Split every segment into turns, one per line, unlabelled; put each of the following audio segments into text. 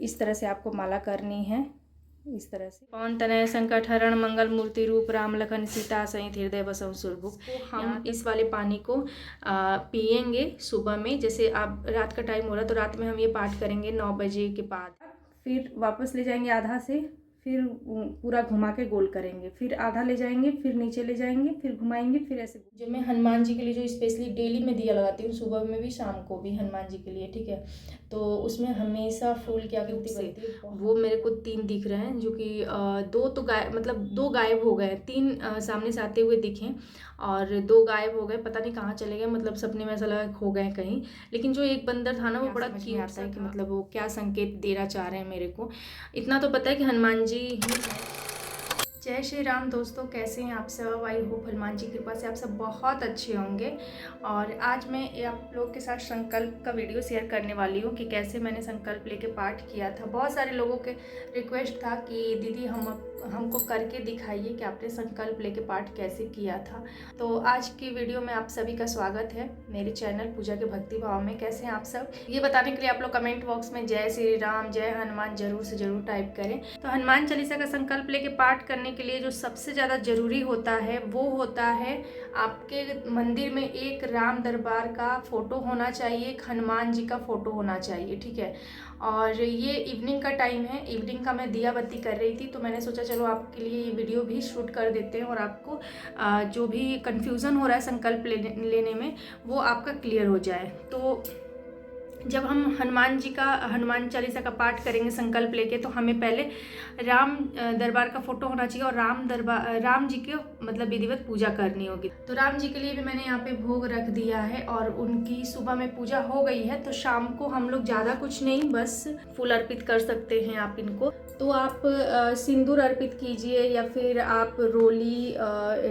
इस तरह से आपको माला करनी है। इस तरह से पवन तनय संकट हरण मंगल मूर्ति रूप राम लखन सीता सहित हृदय बसहु सुरभुग। हम इस वाले पानी को पिएंगे सुबह में। जैसे आप रात का टाइम हो रहा तो रात में हम ये पाठ करेंगे 9 बजे के बाद। फिर वापस ले जाएंगे आधा से, फिर पूरा घुमा के गोल करेंगे, फिर आधा ले जाएंगे, फिर नीचे ले जाएंगे, फिर घुमाएंगे, फिर ऐसे। जो मैं हनुमान जी के लिए जो स्पेशली डेली में दिया लगाती हूँ, सुबह में भी शाम को भी हनुमान जी के लिए, ठीक है। तो उसमें हमेशा फूल की आकृति बनती है। वो मेरे को 3 दिख रहे हैं, जो कि 2 तो मतलब 2 गायब हो गए, 3 सामने से आते हुए दिखे और 2 गायब हो गए, पता नहीं कहाँ चले गए। मतलब सपने में ऐसा लगा खो गए कहीं। लेकिन जो एक बंदर था ना, वो बड़ा क्यूट आता है कि मतलब वो क्या संकेत देना चाह रहे हैं मेरे को। इतना तो पता है कि हनुमान जी ही है। जय श्री राम दोस्तों, कैसे हैं आप सब? आई होप हनुमान जी की कृपा से आप सब बहुत अच्छे होंगे। और आज मैं आप लोग के साथ संकल्प का वीडियो शेयर करने वाली हूँ कि कैसे मैंने संकल्प लेके पाठ किया था। बहुत सारे लोगों के रिक्वेस्ट था कि दीदी हमको करके दिखाइए कि आपने संकल्प लेके पाठ कैसे किया था। तो आज की वीडियो में आप सभी का स्वागत है मेरे चैनल पूजा के भक्ति भाव में। कैसे हैं आप सब, ये बताने के लिए आप लोग कमेंट बॉक्स में जय श्री राम जय हनुमान जरूर से जरूर टाइप करें। तो हनुमान चालीसा का संकल्प लेके पाठ करने के लिए जो सबसे ज़्यादा जरूरी होता है वो होता है आपके मंदिर में एक राम दरबार का फोटो होना चाहिए, एक हनुमान जी का फोटो होना चाहिए, ठीक है। और ये इवनिंग का टाइम है, इवनिंग का मैं दिया बत्ती कर रही थी, तो मैंने सोचा चलो आपके लिए ये वीडियो भी शूट कर देते हैं और आपको जो भी कंफ्यूजन हो रहा है संकल्प लेने में वो आपका क्लियर हो जाए। तो जब हम हनुमान चालीसा का पाठ करेंगे संकल्प लेके, तो हमें पहले राम दरबार का फोटो होना चाहिए और राम जी की मतलब विधिवत पूजा करनी होगी। तो राम जी के लिए भी मैंने यहाँ पे भोग रख दिया है और उनकी सुबह में पूजा हो गई है। तो शाम को हम लोग ज़्यादा कुछ नहीं, बस फूल अर्पित कर सकते हैं आप इनको। तो आप सिंदूर अर्पित कीजिए या फिर आप रोली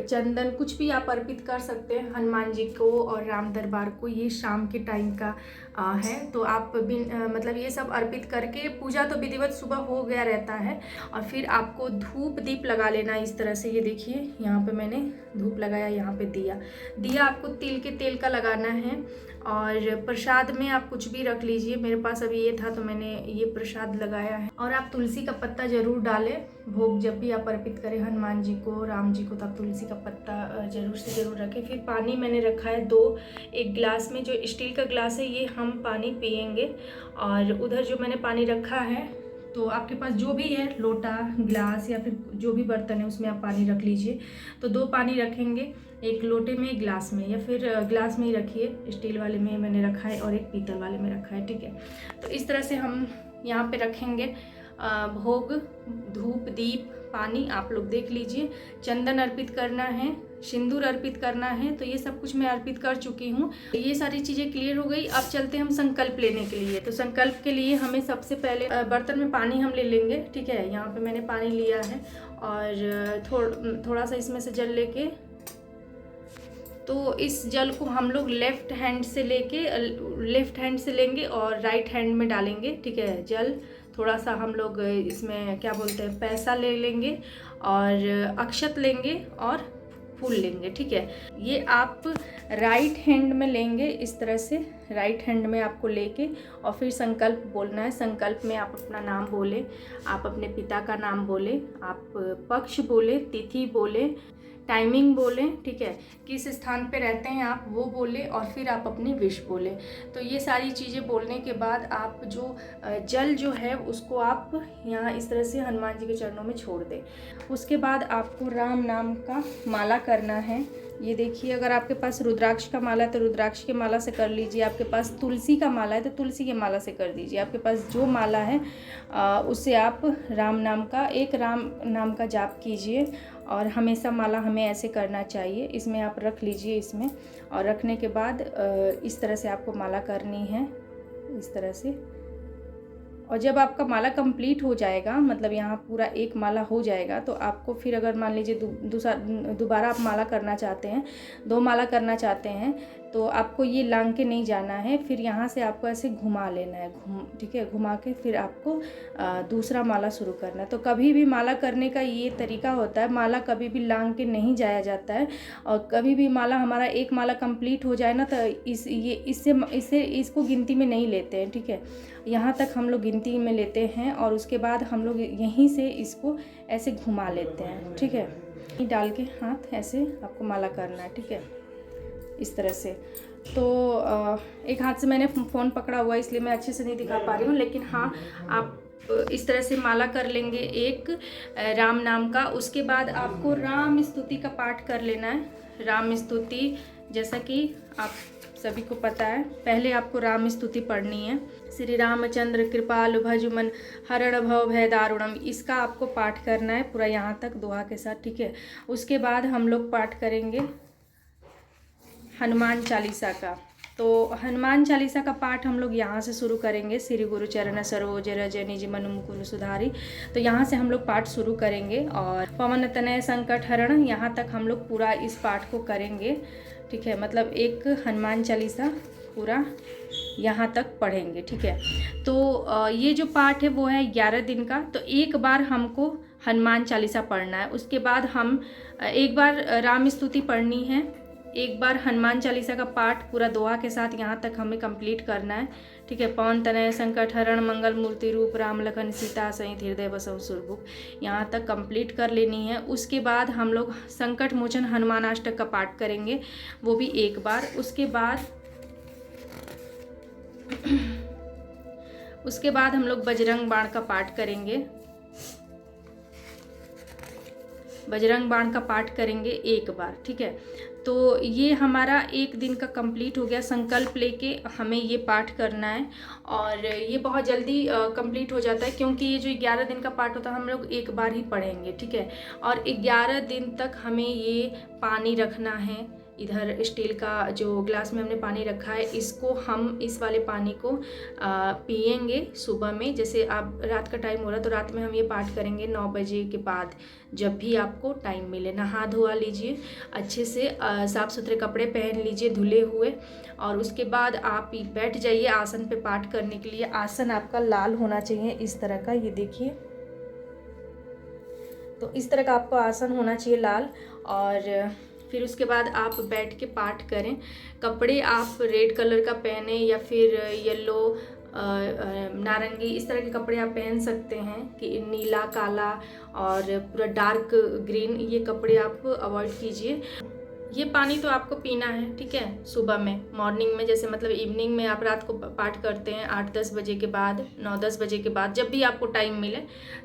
चंदन कुछ भी आप अर्पित कर सकते हैं हनुमान जी को और राम दरबार को। ये शाम के टाइम का है, तो आप मतलब ये सब अर्पित करके पूजा तो विधिवत सुबह हो गया रहता है। और फिर आपको धूप दीप लगा लेना इस तरह से। ये देखिए यहाँ पे मैंने धूप लगाया, यहाँ पे दिया आपको तिल के तेल का लगाना है। और प्रसाद में आप कुछ भी रख लीजिए, मेरे पास अभी ये था तो मैंने ये प्रसाद लगाया है। और आप तुलसी का पत्ता जरूर डालें भोग, जब भी आप अर्पित करें हनुमान जी को राम जी को, तो आप तुलसी का पत्ता जरूर से जरूर रखें। फिर पानी मैंने रखा है 2, एक गिलास में, जो स्टील का गिलास है ये हम पानी पिएंगे। और उधर जो मैंने पानी रखा है, तो आपके पास जो भी है लोटा गिलास या फिर जो भी बर्तन है उसमें आप पानी रख लीजिए। तो 2 पानी रखेंगे, एक लोटे में एक गिलास में, या फिर गिलास में ही रखिए, स्टील वाले में मैंने रखा है और एक पीतल वाले में रखा है, ठीक है। तो इस तरह से हम यहाँ पे रखेंगे भोग, धूप दीप पानी आप लोग देख लीजिए। चंदन अर्पित करना है, सिंदूर अर्पित करना है, तो ये सब कुछ मैं अर्पित कर चुकी हूँ। ये सारी चीज़ें क्लियर हो गई। अब चलते हैं हम संकल्प लेने के लिए। तो संकल्प के लिए हमें सबसे पहले बर्तन में पानी हम ले लेंगे, ठीक है। यहाँ पे मैंने पानी लिया है और थोड़ा सा इसमें से जल लेके, तो इस जल को हम लोग लेफ्ट हैंड से लेंगे और राइट हैंड में डालेंगे, ठीक है। जल थोड़ा सा हम लोग इसमें क्या बोलते हैं पैसा ले लेंगे और अक्षत लेंगे और फूल लेंगे, ठीक है। ये आप राइट हैंड में लेंगे इस तरह से, राइट हैंड में आपको लेके और फिर संकल्प बोलना है। संकल्प में आप अपना नाम बोले, आप अपने पिता का नाम बोले, आप पक्ष बोले, तिथि बोले, टाइमिंग बोले, ठीक है, किस स्थान पे रहते हैं आप वो बोले, और फिर आप अपनी विश बोले। तो ये सारी चीज़ें बोलने के बाद आप जो जल जो है उसको आप यहाँ इस तरह से हनुमान जी के चरणों में छोड़ दें। उसके बाद आपको राम नाम का माला करना है। ये देखिए, अगर आपके पास रुद्राक्ष का माला है तो रुद्राक्ष के माला से कर लीजिए, आपके पास तुलसी का माला है तो तुलसी के माला से कर दीजिए। आपके पास जो माला है उससे आप राम नाम का जाप कीजिए। और हमेशा माला हमें ऐसे करना चाहिए, इसमें आप रख लीजिए इसमें। और रखने के बाद इस तरह से आपको माला करनी है, इस तरह से। और जब आपका माला कंप्लीट हो जाएगा, मतलब यहाँ पूरा एक माला हो जाएगा, तो आपको फिर अगर मान लीजिए दोबारा आप माला करना चाहते हैं, 2 माला करना चाहते हैं, तो आपको ये लांग के नहीं जाना है, फिर यहाँ से आपको ऐसे घुमा लेना है, ठीक है, घुमा के फिर आपको दूसरा माला शुरू करना है। तो कभी भी माला करने का ये तरीका होता है, माला कभी भी लांग के नहीं जाया जाता है। और कभी भी माला हमारा एक माला कंप्लीट हो जाए ना तो इसको गिनती में नहीं लेते हैं, ठीक है। यहाँ तक हम लोग गिनती में लेते हैं और उसके बाद हम लोग यहीं से इसको ऐसे घुमा लेते हैं, ठीक है। डाल के हाथ ऐसे आपको माला करना है, ठीक है, इस तरह से। तो एक हाथ से मैंने फ़ोन पकड़ा हुआ है इसलिए मैं अच्छे से नहीं दिखा पा रही हूँ, लेकिन हाँ आप इस तरह से माला कर लेंगे एक राम नाम का। उसके बाद आपको राम स्तुति का पाठ कर लेना है। राम स्तुति जैसा कि आप सभी को पता है, पहले आपको राम स्तुति पढ़नी है। श्री रामचंद्र कृपालु भजुमन हरण भव भय दारुणम, इसका आपको पाठ करना है पूरा यहाँ तक दोहा के साथ, ठीक है। उसके बाद हम लोग पाठ करेंगे हनुमान चालीसा का। तो हनुमान चालीसा का पाठ हम लोग यहाँ से शुरू करेंगे। श्री गुरु चरण सरोज रज निज मनु मुकुर सुधारी, तो यहाँ से हम लोग पाठ शुरू करेंगे। और पवन तनय संकट हरण, यहाँ तक हम लोग पूरा इस पाठ को करेंगे, ठीक है। मतलब एक हनुमान चालीसा पूरा यहाँ तक पढ़ेंगे, ठीक है। तो ये जो पाठ है वो है 11 दिन का। तो एक बार हमको हनुमान चालीसा पढ़ना है, उसके बाद हम एक बार राम स्तुति पढ़नी है, एक बार हनुमान चालीसा का पाठ पूरा दोहा के साथ यहाँ तक हमें कंप्लीट करना है, ठीक है। पवन तनय संकट हरण मंगल मूर्ति रूप राम लखन सीता सहित हृदय बसहु सुरभूप, यहाँ तक कंप्लीट कर लेनी है। उसके बाद हम लोग संकट मोचन हनुमान अष्टक का पाठ करेंगे, वो भी एक बार। उसके बाद हम लोग बजरंग बाण का पाठ करेंगे, बजरंग बाण का पाठ करेंगे एक बार, ठीक है। तो ये हमारा एक दिन का कंप्लीट हो गया। संकल्प लेके हमें ये पाठ करना है और ये बहुत जल्दी कंप्लीट हो जाता है, क्योंकि ये जो 11 दिन का पाठ होता है हम लोग एक बार ही पढ़ेंगे, ठीक है। और 11 दिन तक हमें ये पानी रखना है। इधर स्टील का जो ग्लास में हमने पानी रखा है, इसको हम इस वाले पानी को पिएंगे सुबह में। जैसे आप रात का टाइम हो रहा तो रात में हम ये पाठ करेंगे 9 बजे के बाद, जब भी आपको टाइम मिले। नहा धोआ लीजिए अच्छे से, साफ़ सुथरे कपड़े पहन लीजिए धुले हुए, और उसके बाद आप बैठ जाइए आसन पे पाठ करने के लिए। आसन आपका लाल होना चाहिए इस तरह का, ये देखिए, तो इस तरह का आपको आसन होना चाहिए लाल। और फिर उसके बाद आप बैठ के पाठ करें। कपड़े आप रेड कलर का पहने या फिर येलो नारंगी, इस तरह के कपड़े आप पहन सकते हैं, कि नीला काला और पूरा डार्क ग्रीन, ये कपड़े आप अवॉइड कीजिए। ये पानी तो आपको पीना है, ठीक है, सुबह में, मॉर्निंग में, जैसे मतलब इवनिंग में आप रात को पाठ करते हैं 8-10 बजे के बाद, 9-10 बजे के बाद, जब भी आपको टाइम मिले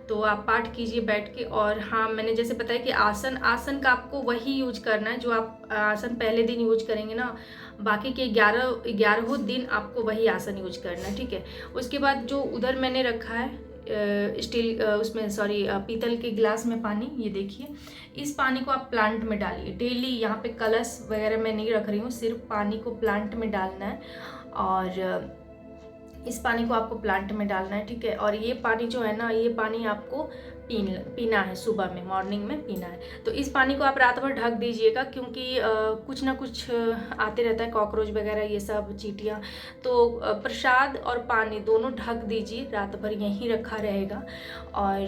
तो आप पाठ कीजिए बैठ के। और हाँ, मैंने जैसे बताया कि आसन का आपको वही यूज करना है जो आप आसन पहले दिन यूज करेंगे ना, बाकी के 11 दिन आपको वही आसन यूज करना है, ठीक है। उसके बाद जो उधर मैंने रखा है स्टील उसमें पीतल के गिलास में पानी, ये देखिए, इस पानी को आप प्लांट में डालिए डेली। यहाँ पे कलश वगैरह मैं नहीं रख रही हूँ, सिर्फ पानी को प्लांट में डालना है, और इस पानी को आपको प्लांट में डालना है, ठीक है। और ये पानी जो है ना, ये पानी आपको पीना है सुबह में, मॉर्निंग में पीना है। तो इस पानी को आप रात भर ढक दीजिएगा, क्योंकि कुछ ना कुछ आते रहता है, कॉकरोच वगैरह, ये सब चींटियाँ। तो प्रसाद और पानी दोनों ढक दीजिए, रात भर यहीं रखा रहेगा। और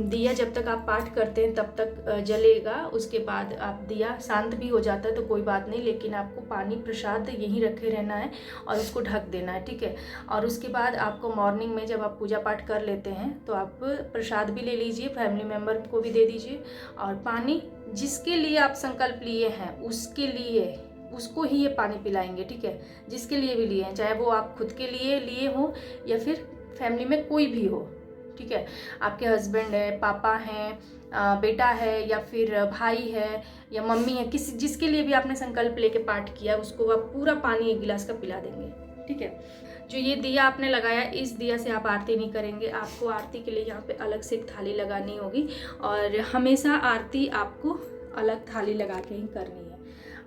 दिया जब तक आप पाठ करते हैं तब तक जलेगा। उसके बाद आप दिया शांत भी हो जाता है तो कोई बात नहीं, लेकिन आपको पानी प्रसाद यहीं रखे रहना है और उसको ढक देना है, ठीक है। और उसके बाद आपको मॉर्निंग में जब आप पूजा पाठ कर लेते हैं तो आप प्रसाद भी ले लीजिए, फैमिली मेम्बर को भी दे दीजिए। और पानी जिसके लिए आप संकल्प लिए हैं उसको ही ये पानी पिलाएंगे, ठीक है। जिसके लिए भी लिए हैं, चाहे वो आप खुद के लिए हो या फिर फैमिली में कोई भी हो, ठीक है। आपके हस्बैंड है, पापा हैं, बेटा है, या फिर भाई है, या मम्मी है, जिसके लिए भी आपने संकल्प लेके पाठ किया, उसको आप पूरा पानी 1 गिलास का पिला देंगे, ठीक है। जो ये दिया आपने लगाया, इस दिया से आप आरती नहीं करेंगे, आपको आरती के लिए यहाँ पे अलग से एक थाली लगानी होगी, और हमेशा आरती आपको अलग थाली लगा के ही करनी है।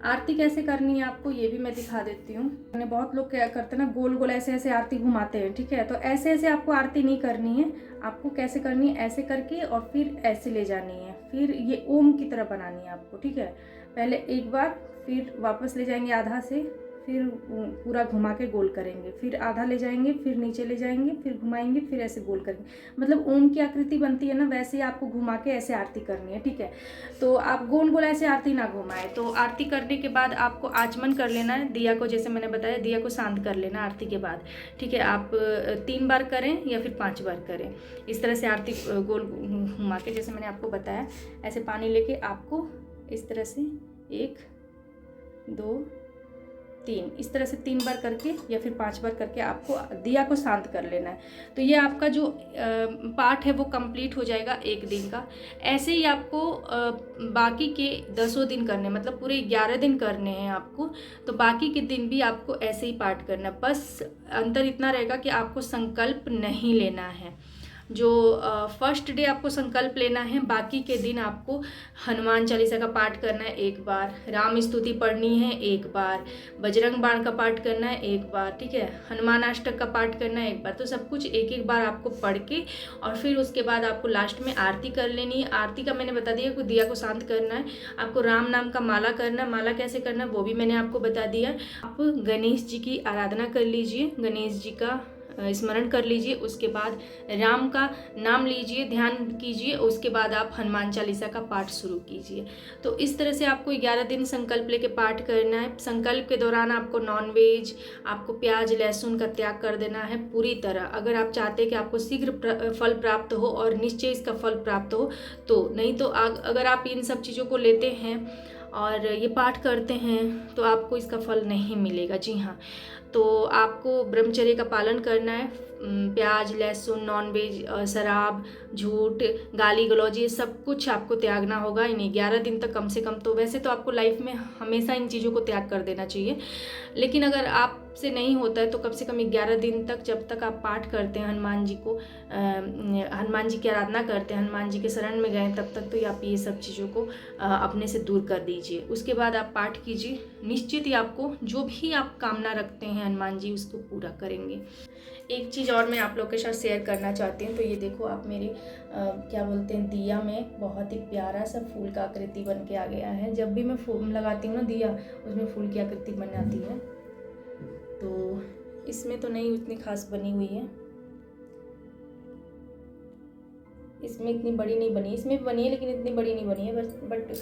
आरती कैसे करनी है आपको ये भी मैं दिखा देती हूँ। मैंने बहुत लोग क्या करते हैं ना, गोल गोल ऐसे ऐसे आरती घुमाते हैं, ठीक है। तो ऐसे ऐसे आपको आरती नहीं करनी है। आपको कैसे करनी है, ऐसे करके और फिर ऐसे ले जानी है, फिर ये ओम की तरह बनानी है आपको, ठीक है। पहले एक बार, फिर वापस ले जाएंगे आधा से, फिर पूरा घुमा के गोल करेंगे, फिर आधा ले जाएंगे, फिर नीचे ले जाएंगे, फिर घुमाएंगे, फिर ऐसे गोल करेंगे। मतलब ओम की आकृति बनती है ना, वैसे ही आपको घुमा के ऐसे आरती करनी है, ठीक है। तो आप गोल गोल ऐसे आरती ना घुमाए। तो आरती करने के बाद आपको आचमन कर लेना है दिया को, जैसे मैंने बताया दिया को शांत कर लेना आरती के बाद, ठीक है। आप 3 बार करें या फिर 5 बार करें, इस तरह से आरती गोल घुमा के, जैसे मैंने आपको बताया। ऐसे पानी लेके आपको इस तरह से 1 2 3 इस तरह से 3 बार करके या फिर 5 बार करके आपको दिया को शांत कर लेना है। तो ये आपका जो पाठ है वो कंप्लीट हो जाएगा एक दिन का। ऐसे ही आपको बाकी के 10 दिन करने, मतलब पूरे 11 दिन करने हैं आपको। तो बाकी के दिन भी आपको ऐसे ही पाठ करना है। बस अंतर इतना रहेगा कि आपको संकल्प नहीं लेना है। जो फर्स्ट डे आपको संकल्प लेना है, बाकी के दिन आपको हनुमान चालीसा का पाठ करना है 1 बार, राम स्तुति पढ़नी है 1 बार, बजरंग बाण का पाठ करना है 1 बार, ठीक है, हनुमान अष्टक का पाठ करना है 1 बार। तो सब कुछ 1-1 बार आपको पढ़ के, और फिर उसके बाद आपको लास्ट में आरती कर लेनी है। आरती का मैंने बता दिया कि दिया को शांत करना है, आपको राम नाम का माला करना है। माला कैसे करना है वो भी मैंने आपको बता दिया। आप गणेश जी की आराधना कर लीजिए, गणेश जी का स्मरण कर लीजिए, उसके बाद राम का नाम लीजिए, ध्यान कीजिए, उसके बाद आप हनुमान चालीसा का पाठ शुरू कीजिए। तो इस तरह से आपको 11 दिन संकल्प लेके पाठ करना है। संकल्प के दौरान आपको नॉनवेज, आपको प्याज लहसुन का त्याग कर देना है पूरी तरह, अगर आप चाहते हैं कि आपको शीघ्र फल प्राप्त हो और निश्चय इसका फल प्राप्त हो तो। नहीं तो अगर आप इन सब चीज़ों को लेते हैं और ये पाठ करते हैं तो आपको इसका फल नहीं मिलेगा। जी हाँ, तो आपको ब्रह्मचर्य का पालन करना है। प्याज लहसुन, नॉनवेज, शराब, झूठ, गाली गलौज, ये सब कुछ आपको त्यागना होगा इन 11 दिन तक कम से कम। तो वैसे तो आपको लाइफ में हमेशा इन चीज़ों को त्याग कर देना चाहिए, लेकिन अगर आपसे नहीं होता है तो कम से कम 11 दिन तक, जब तक आप पाठ करते हैं हनुमान जी को, हनुमान जी की आराधना करते हैं, हनुमान जी के शरण में गए, तब तक तो आप ये सब चीज़ों को अपने से दूर कर दीजिए। उसके बाद आप पाठ कीजिए, निश्चित ही आपको जो भी आप कामना रखते हैं हनुमान जी उसको पूरा करेंगे। एक चीज़ और मैं आप लोग के साथ शेयर करना चाहती हूँ। तो ये देखो आप मेरे क्या बोलते हैं, दिया में बहुत ही प्यारा सा फूल का आकृति बन के आ गया है। जब भी मैं फूल लगाती हूँ ना दिया, उसमें फूल की आकृति बन आती है। तो इसमें तो नहीं उतनी खास बनी हुई है, इसमें इतनी बड़ी नहीं बनी, इसमें भी बनी है लेकिन इतनी बड़ी नहीं बनी है। बट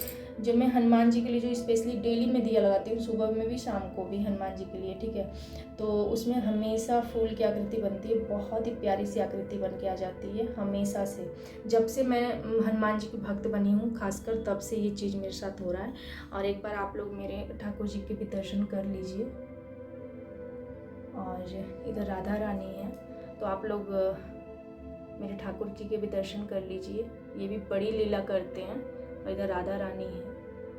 जो मैं हनुमान जी के लिए जो स्पेशली डेली में दिया लगाती हूँ, सुबह में भी शाम को भी हनुमान जी के लिए, ठीक है, तो उसमें हमेशा फूल की आकृति बनती है। बहुत ही प्यारी सी आकृति बन के आ जाती है हमेशा से। जब से मैं हनुमान जी की भक्त बनी हूँ खासकर, तब से ये चीज़ मेरे साथ हो रहा है। और एक बार आप लोग मेरे ठाकुर जी के भी दर्शन कर लीजिए। और इधर राधा रानी है, तो आप लोग मेरे ठाकुर जी के भी दर्शन कर लीजिए। ये भी बड़ी लीला करते हैं। और इधर राधा रानी है।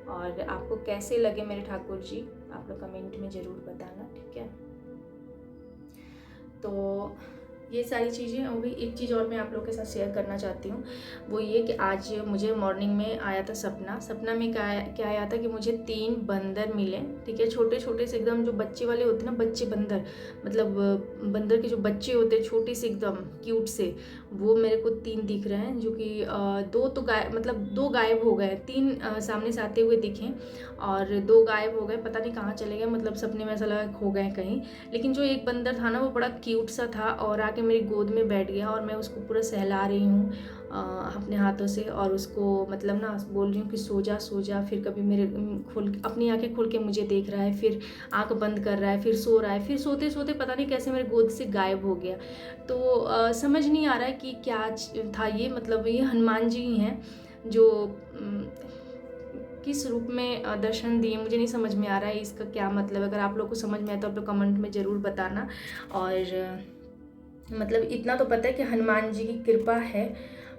और आपको कैसे लगे मेरे ठाकुर जी, आप लोग कमेंट में ज़रूर बताना, ठीक है। तो ये सारी चीज़ें हो गई। एक चीज़ और मैं आप लोग के साथ शेयर करना चाहती हूँ, वो ये कि आज मुझे मॉर्निंग में आया था सपना में क्या आया था कि मुझे 3 बंदर मिले, ठीक है, छोटे छोटे से एकदम, जो बच्चे वाले होते हैं ना, बच्चे बंदर, मतलब बंदर के जो बच्चे होते हैं छोटे से एकदम क्यूट से, वो मेरे को 3 दिख रहे हैं। जो कि 2 गायब हो गए, 3 सामने से आते हुए दिखे और 2 गायब हो गए, पता नहीं कहाँ चले गए, मतलब सपने में ऐसा लगा खो गए कहीं। लेकिन जो एक बंदर था ना, वो बड़ा क्यूट सा था और आके मेरी गोद में बैठ गया और मैं उसको पूरा सहला रही हूँ अपने हाथों से, और उसको मतलब ना बोल रही हूँ कि सो जा। फिर कभी मेरे अपनी आंखें खोल के मुझे देख रहा है, फिर आंख बंद कर रहा है, फिर सो रहा है, फिर सोते सोते पता नहीं कैसे मेरे गोद से गायब हो गया। तो समझ नहीं आ रहा है कि क्या था ये। मतलब ये हनुमान जी ही हैं जो किस रूप में दर्शन दिए, मुझे नहीं समझ में आ रहा है इसका क्या मतलब। अगर आप लोग को समझ में आए तो आप लोग कमेंट में ज़रूर बताना। और मतलब इतना तो पता है कि हनुमान जी की कृपा है,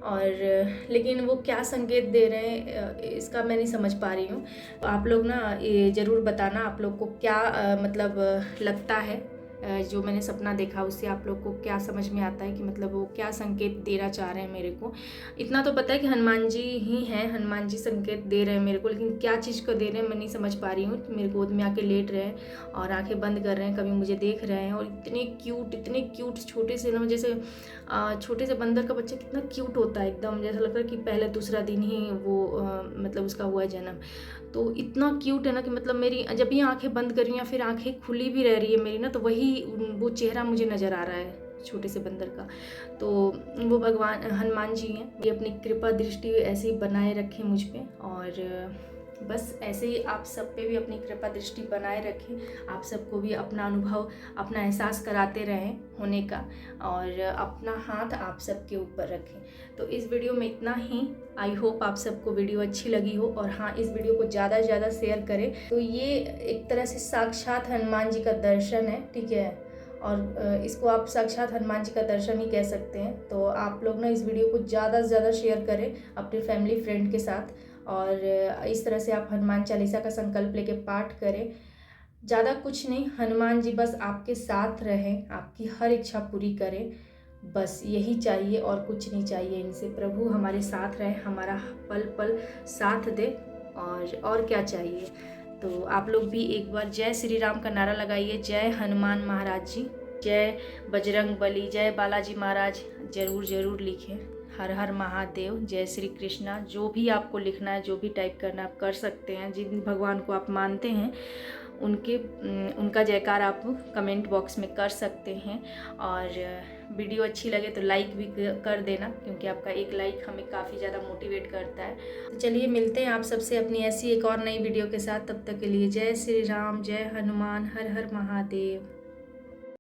और लेकिन वो क्या संकेत दे रहे हैं इसका मैं नहीं समझ पा रही हूँ। तो आप लोग ना ये ज़रूर बताना आप लोग को क्या मतलब लगता है जो मैंने सपना देखा उससे आप लोग को क्या समझ में आता है कि मतलब वो क्या संकेत देना चाह रहे हैं मेरे को। इतना तो पता है कि हनुमान जी ही हैं, हनुमान जी संकेत दे रहे हैं मेरे को, लेकिन क्या चीज़ को दे रहे हैं मैं नहीं समझ पा रही हूँ। मेरे गोद में आके लेट रहे हैं और आंखें बंद कर रहे हैं, कभी मुझे देख रहे हैं और इतने क्यूट छोटे से ना, जैसे छोटे से बंदर का बच्चा कितना क्यूट होता है एकदम, जैसा लगता है कि पहले दूसरा दिन ही वो मतलब उसका हुआ है जन्म। तो इतना क्यूट है ना कि मतलब मेरी जब भी आंखें बंद कर रही हैं या फिर आंखें खुली भी रह रही है मेरी ना, तो वही वो चेहरा मुझे नज़र आ रहा है छोटे से बंदर का। तो वो भगवान हनुमान जी हैं, ये अपनी कृपा दृष्टि ऐसे ही बनाए रखें मुझ पे, और बस ऐसे ही आप सब पे भी अपनी कृपा दृष्टि बनाए रखें। आप सबको भी अपना अनुभव, अपना एहसास कराते रहें होने का, और अपना हाथ आप सबके ऊपर रखें। तो इस वीडियो में इतना ही। आई होप आप सबको वीडियो अच्छी लगी हो, और हाँ, इस वीडियो को ज़्यादा से ज़्यादा शेयर करें। तो ये एक तरह से साक्षात हनुमान जी का दर्शन है, ठीक है, और इसको आप साक्षात हनुमान जी का दर्शन ही कह सकते हैं। तो आप लोग ना इस वीडियो को ज़्यादा से ज़्यादा शेयर करें अपने फैमिली फ्रेंड के साथ, और इस तरह से आप हनुमान चालीसा का संकल्प लेके पाठ करें। ज़्यादा कुछ नहीं, हनुमान जी बस आपके साथ रहें, आपकी हर इच्छा पूरी करें, बस यही चाहिए और कुछ नहीं चाहिए इनसे। प्रभु हमारे साथ रहे, हमारा पल पल साथ दे, और क्या चाहिए। तो आप लोग भी एक बार जय श्री राम का नारा लगाइए, जय हनुमान महाराज जी, जय बजरंग बली, जय बालाजी महाराज जरूर जरूर लिखें। हर हर महादेव, जय श्री कृष्णा। जो भी आपको लिखना है, जो भी टाइप करना है आप कर सकते हैं। जिन भगवान को आप मानते हैं उनका जयकार आप कमेंट बॉक्स में कर सकते हैं। और वीडियो अच्छी लगे तो लाइक भी कर देना, क्योंकि आपका एक लाइक हमें काफ़ी ज़्यादा मोटिवेट करता है। तो चलिए मिलते हैं आप सबसे अपनी ऐसी एक और नई वीडियो के साथ। तब तक के लिए जय श्री राम, जय हनुमान, हर हर महादेव।